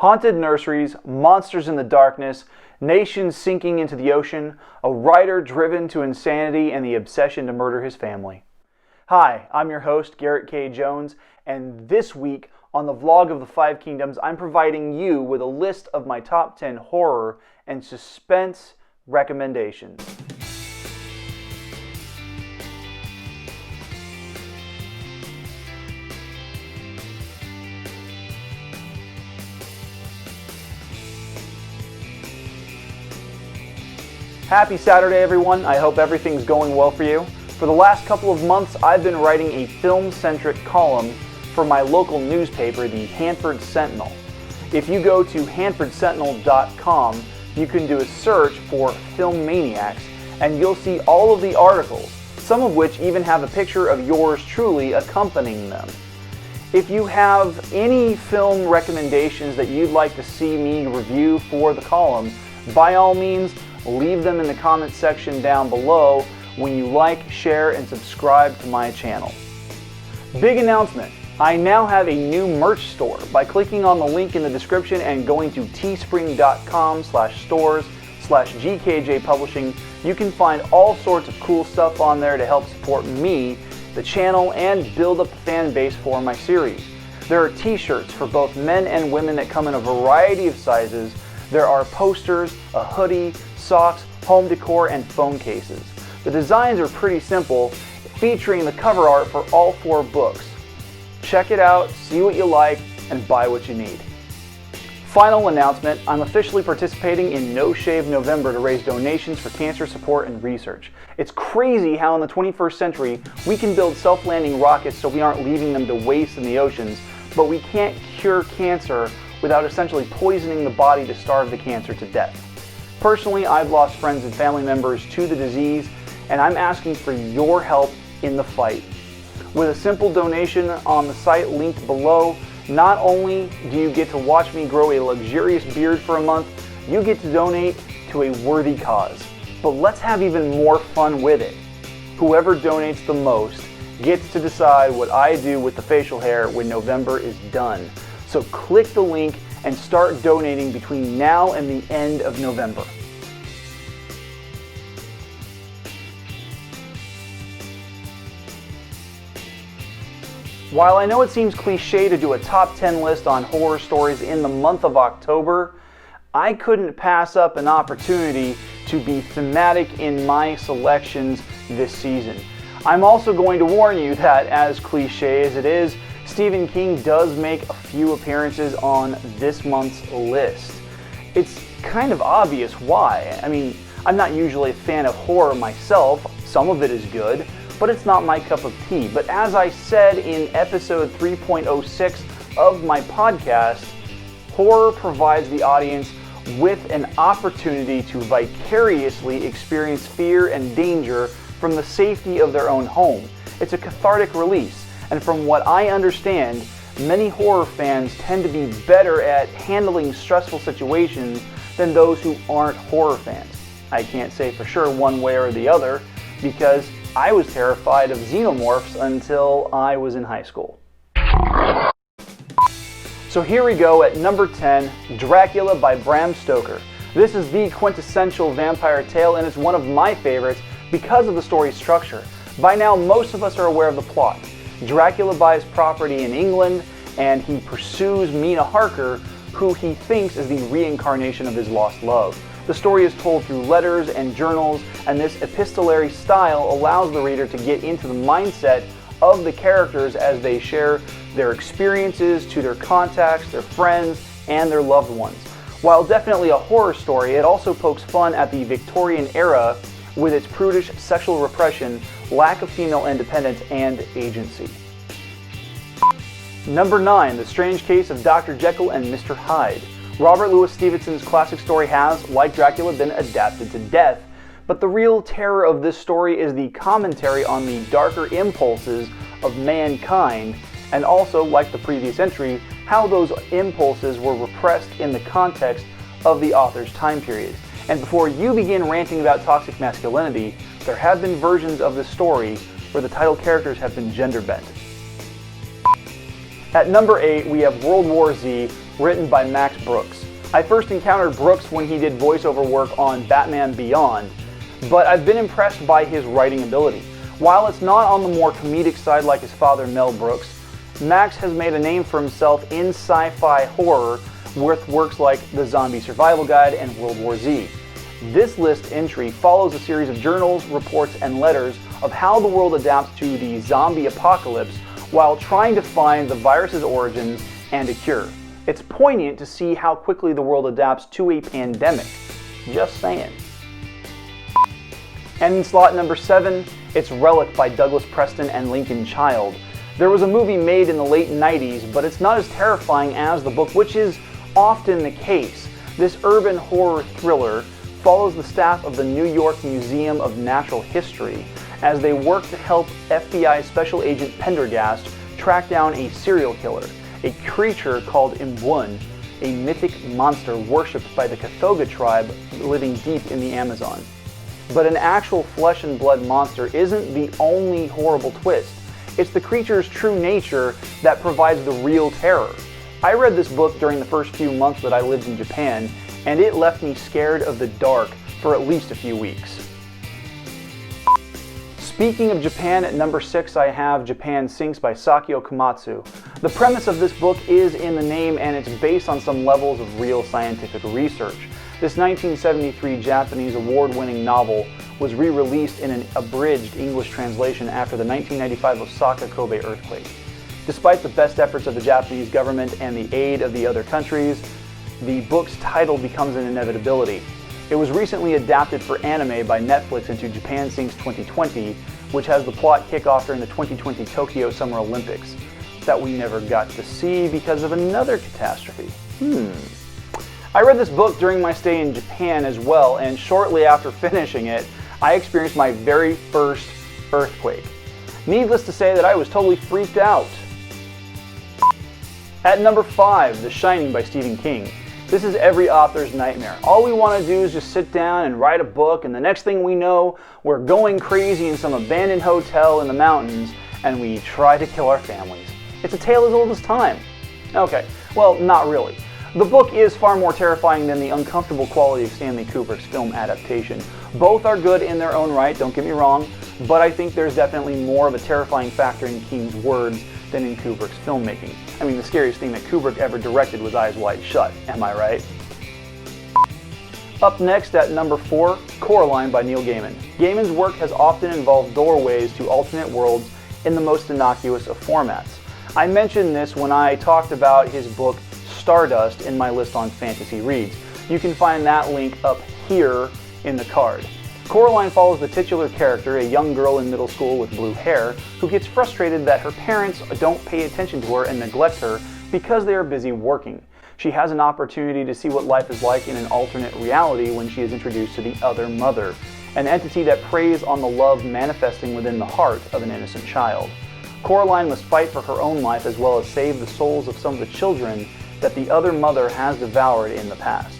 Haunted nurseries, monsters in the darkness, nations sinking into the ocean, a writer driven to insanity and the obsession to murder his family. Hi, I'm your host, Garrett K. Jones, and this week on the Vlog of the Five Kingdoms, I'm providing you with a list of my top 10 horror and suspense recommendations. Happy Saturday, everyone. I hope everything's going well for you. For the last couple of months, I've been writing a film-centric column for my local newspaper, the Hanford Sentinel. If you go to hanfordsentinel.com, you can do a search for Film Maniacs, and you'll see all of the articles, some of which even have a picture of yours truly accompanying them. If you have any film recommendations that you'd like to see me review for the column, by all means, leave them in the comment section down below when you like, share, and subscribe to my channel. Big announcement! I now have a new merch store. By clicking on the link in the description and going to teespring.com/stores/GKJ Publishing, you can find all sorts of cool stuff on there to help support me, the channel, and build up a fan base for my series. There are t-shirts for both men and women that come in a variety of sizes. There are posters, a hoodie, socks, home decor, and phone cases. The designs are pretty simple, featuring the cover art for all 4 books. Check it out, see what you like, and buy what you need. Final announcement, I'm officially participating in No Shave November to raise donations for cancer support and research. It's crazy how in the 21st century we can build self-landing rockets so we aren't leaving them to waste in the oceans, but we can't cure cancer without essentially poisoning the body to starve the cancer to death. Personally, I've lost friends and family members to the disease, and I'm asking for your help in the fight. With a simple donation on the site linked below, not only do you get to watch me grow a luxurious beard for a month, you get to donate to a worthy cause. But let's have even more fun with it. Whoever donates the most gets to decide what I do with the facial hair when November is done. So click the link and start donating between now and the end of November. While I know it seems cliche to do a top 10 list on horror stories in the month of October, I couldn't pass up an opportunity to be thematic in my selections this season. I'm also going to warn you that, as cliche as it is, Stephen King does make a few appearances on this month's list. It's kind of obvious why. I mean, I'm not usually a fan of horror myself. Some of it is good, but it's not my cup of tea. But as I said in episode 3.06 of my podcast, horror provides the audience with an opportunity to vicariously experience fear and danger from the safety of their own home. It's a cathartic release, and from what I understand, many horror fans tend to be better at handling stressful situations than those who aren't horror fans. I can't say for sure one way or the other, because I was terrified of xenomorphs until I was in high school. So here we go at number 10, Dracula by Bram Stoker. This is the quintessential vampire tale, and it's one of my favorites because of the story's structure. By now, most of us are aware of the plot. Dracula buys property in England, and he pursues Mina Harker, who he thinks is the reincarnation of his lost love. The story is told through letters and journals, and this epistolary style allows the reader to get into the mindset of the characters as they share their experiences to their contacts, their friends, and their loved ones. While definitely a horror story, it also pokes fun at the Victorian era with its prudish sexual repression, lack of female independence, and agency. Number 9, The Strange Case of Dr. Jekyll and Mr. Hyde. Robert Louis Stevenson's classic story has, like Dracula, been adapted to death, but the real terror of this story is the commentary on the darker impulses of mankind, and also, like the previous entry, how those impulses were repressed in the context of the author's time period. And before you begin ranting about toxic masculinity, there have been versions of this story where the title characters have been gender bent. At number 8, we have World War Z written by Max Brooks. I first encountered Brooks when he did voiceover work on Batman Beyond, but I've been impressed by his writing ability. While it's not on the more comedic side like his father Mel Brooks, Max has made a name for himself in sci-fi horror with works like The Zombie Survival Guide and World War Z. This list entry follows a series of journals, reports, and letters of how the world adapts to the zombie apocalypse while trying to find the virus's origins and a cure. It's poignant to see how quickly the world adapts to a pandemic. Just saying. And in slot number 7, it's Relic by Douglas Preston and Lincoln Child. There was a movie made in the late 90s, but it's not as terrifying as the book, which is often the case. This urban horror thriller follows the staff of the New York Museum of Natural History as they work to help FBI Special Agent Pendergast track down a serial killer, a creature called Imbun, a mythic monster worshipped by the Cathoga tribe living deep in the Amazon. But an actual flesh and blood monster isn't the only horrible twist. It's the creature's true nature that provides the real terror. I read this book during the first few months that I lived in Japan, and it left me scared of the dark for at least a few weeks. Speaking of Japan, at number 6 I have Japan Sinks by Sakyo Komatsu. The premise of this book is in the name, and it's based on some levels of real scientific research. This 1973 Japanese award-winning novel was re-released in an abridged English translation after the 1995 Osaka-Kobe earthquake. Despite the best efforts of the Japanese government and the aid of the other countries, the book's title becomes an inevitability. It was recently adapted for anime by Netflix into Japan Sinks 2020, which has the plot kick off during the 2020 Tokyo Summer Olympics that we never got to see because of another catastrophe. I read this book during my stay in Japan as well, and shortly after finishing it, I experienced my very first earthquake. Needless to say that I was totally freaked out. At number 5, The Shining by Stephen King. This is every author's nightmare. All we want to do is just sit down and write a book, and the next thing we know, we're going crazy in some abandoned hotel in the mountains, and we try to kill our families. It's a tale as old as time. Okay, well, not really. The book is far more terrifying than the uncomfortable quality of Stanley Kubrick's film adaptation. Both are good in their own right, don't get me wrong, but I think there's definitely more of a terrifying factor in King's words than in Kubrick's filmmaking. I mean, the scariest thing that Kubrick ever directed was Eyes Wide Shut, am I right? Up next at number 4, Coraline by Neil Gaiman. Gaiman's work has often involved doorways to alternate worlds in the most innocuous of formats. I mentioned this when I talked about his book Stardust in my list on fantasy reads. You can find that link up here in the card. Coraline follows the titular character, a young girl in middle school with blue hair, who gets frustrated that her parents don't pay attention to her and neglect her because they are busy working. She has an opportunity to see what life is like in an alternate reality when she is introduced to the other mother, an entity that preys on the love manifesting within the heart of an innocent child. Coraline must fight for her own life as well as save the souls of some of the children that the other mother has devoured in the past.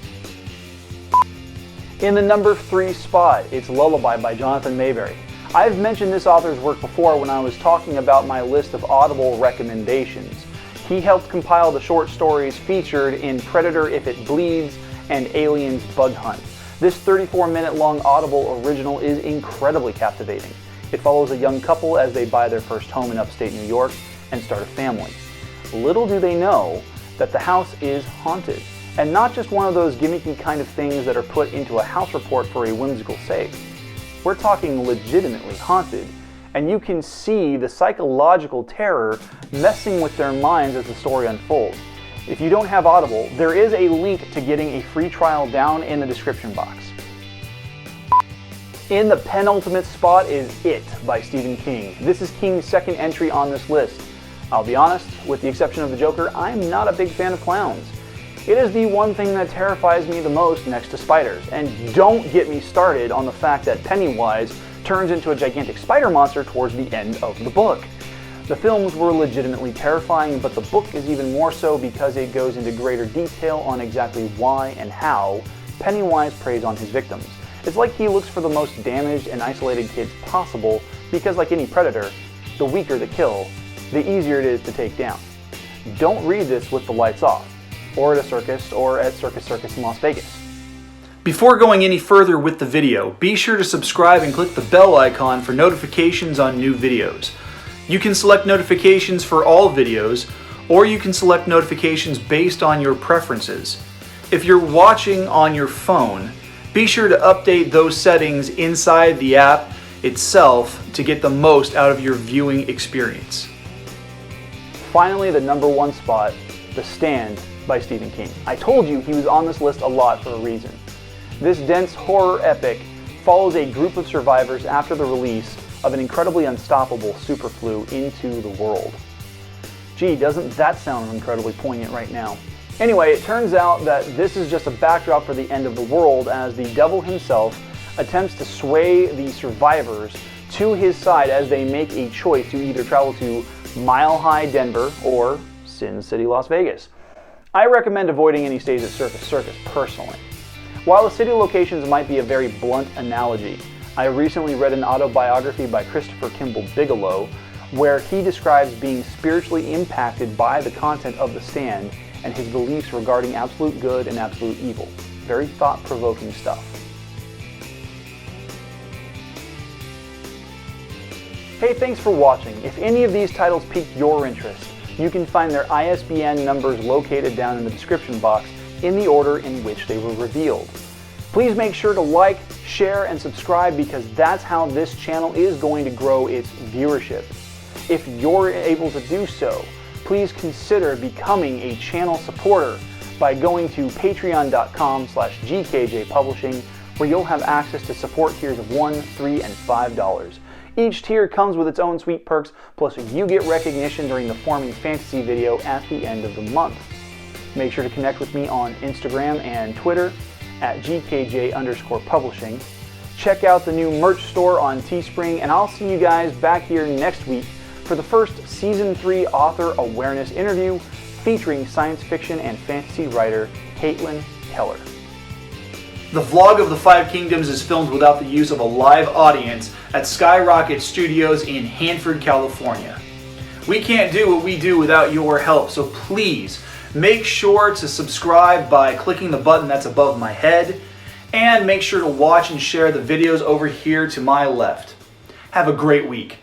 In the number 3 spot, it's Lullaby by Jonathan Maberry. I've mentioned this author's work before when I was talking about my list of Audible recommendations. He helped compile the short stories featured in Predator If It Bleeds and Aliens Bug Hunt. This 34-minute long Audible original is incredibly captivating. It follows a young couple as they buy their first home in upstate New York and start a family. Little do they know that the house is haunted, and not just one of those gimmicky kind of things that are put into a house report for a whimsical sake. We're talking legitimately haunted, and you can see the psychological terror messing with their minds as the story unfolds. If you don't have Audible, there is a link to getting a free trial down in the description box. In the penultimate spot is It by Stephen King. This is King's second entry on this list. I'll be honest, with the exception of the Joker, I'm not a big fan of clowns. It is the one thing that terrifies me the most next to spiders. And don't get me started on the fact that Pennywise turns into a gigantic spider monster towards the end of the book. The films were legitimately terrifying, but the book is even more so because it goes into greater detail on exactly why and how Pennywise preys on his victims. It's like he looks for the most damaged and isolated kids possible because, like any predator, the weaker the kill, the easier it is to take down. Don't read this with the lights off. or at a circus, or at Circus Circus in Las Vegas. Before going any further with the video, be sure to subscribe and click the bell icon for notifications on new videos. You can select notifications for all videos, or you can select notifications based on your preferences. If you're watching on your phone, be sure to update those settings inside the app itself to get the most out of your viewing experience. Finally, the #1 spot, The Stand by Stephen King. I told you he was on this list a lot for a reason. This dense horror epic follows a group of survivors after the release of an incredibly unstoppable superflu into the world. Gee, doesn't that sound incredibly poignant right now? Anyway, it turns out that this is just a backdrop for the end of the world as the devil himself attempts to sway the survivors to his side as they make a choice to either travel to Mile High Denver or Sin City Las Vegas. I recommend avoiding any stays at Circus Circus personally. While the city locations might be a very blunt analogy, I recently read an autobiography by Christopher Kimball Bigelow where he describes being spiritually impacted by the content of The Stand and his beliefs regarding absolute good and absolute evil. Very thought-provoking stuff. Hey, thanks for watching. If any of these titles piqued your interest, you can find their ISBN numbers located down in the description box in the order in which they were revealed. Please make sure to like, share, and subscribe because that's how this channel is going to grow its viewership. If you're able to do so, please consider becoming a channel supporter by going to patreon.com/GKJpublishing, where you'll have access to support tiers of $1, $3, and $5. Each tier comes with its own sweet perks, plus you get recognition during the Forming Fantasy video at the end of the month. Make sure to connect with me on Instagram and Twitter at GKJ_publishing. Check out the new merch store on Teespring, and I'll see you guys back here next week for the first Season 3 author awareness interview featuring science fiction and fantasy writer Caitlin Keller. The vlog of the Five Kingdoms is filmed without the use of a live audience at Skyrocket Studios in Hanford, California. We can't do what we do without your help, so please make sure to subscribe by clicking the button that's above my head, and make sure to watch and share the videos over here to my left. Have a great week.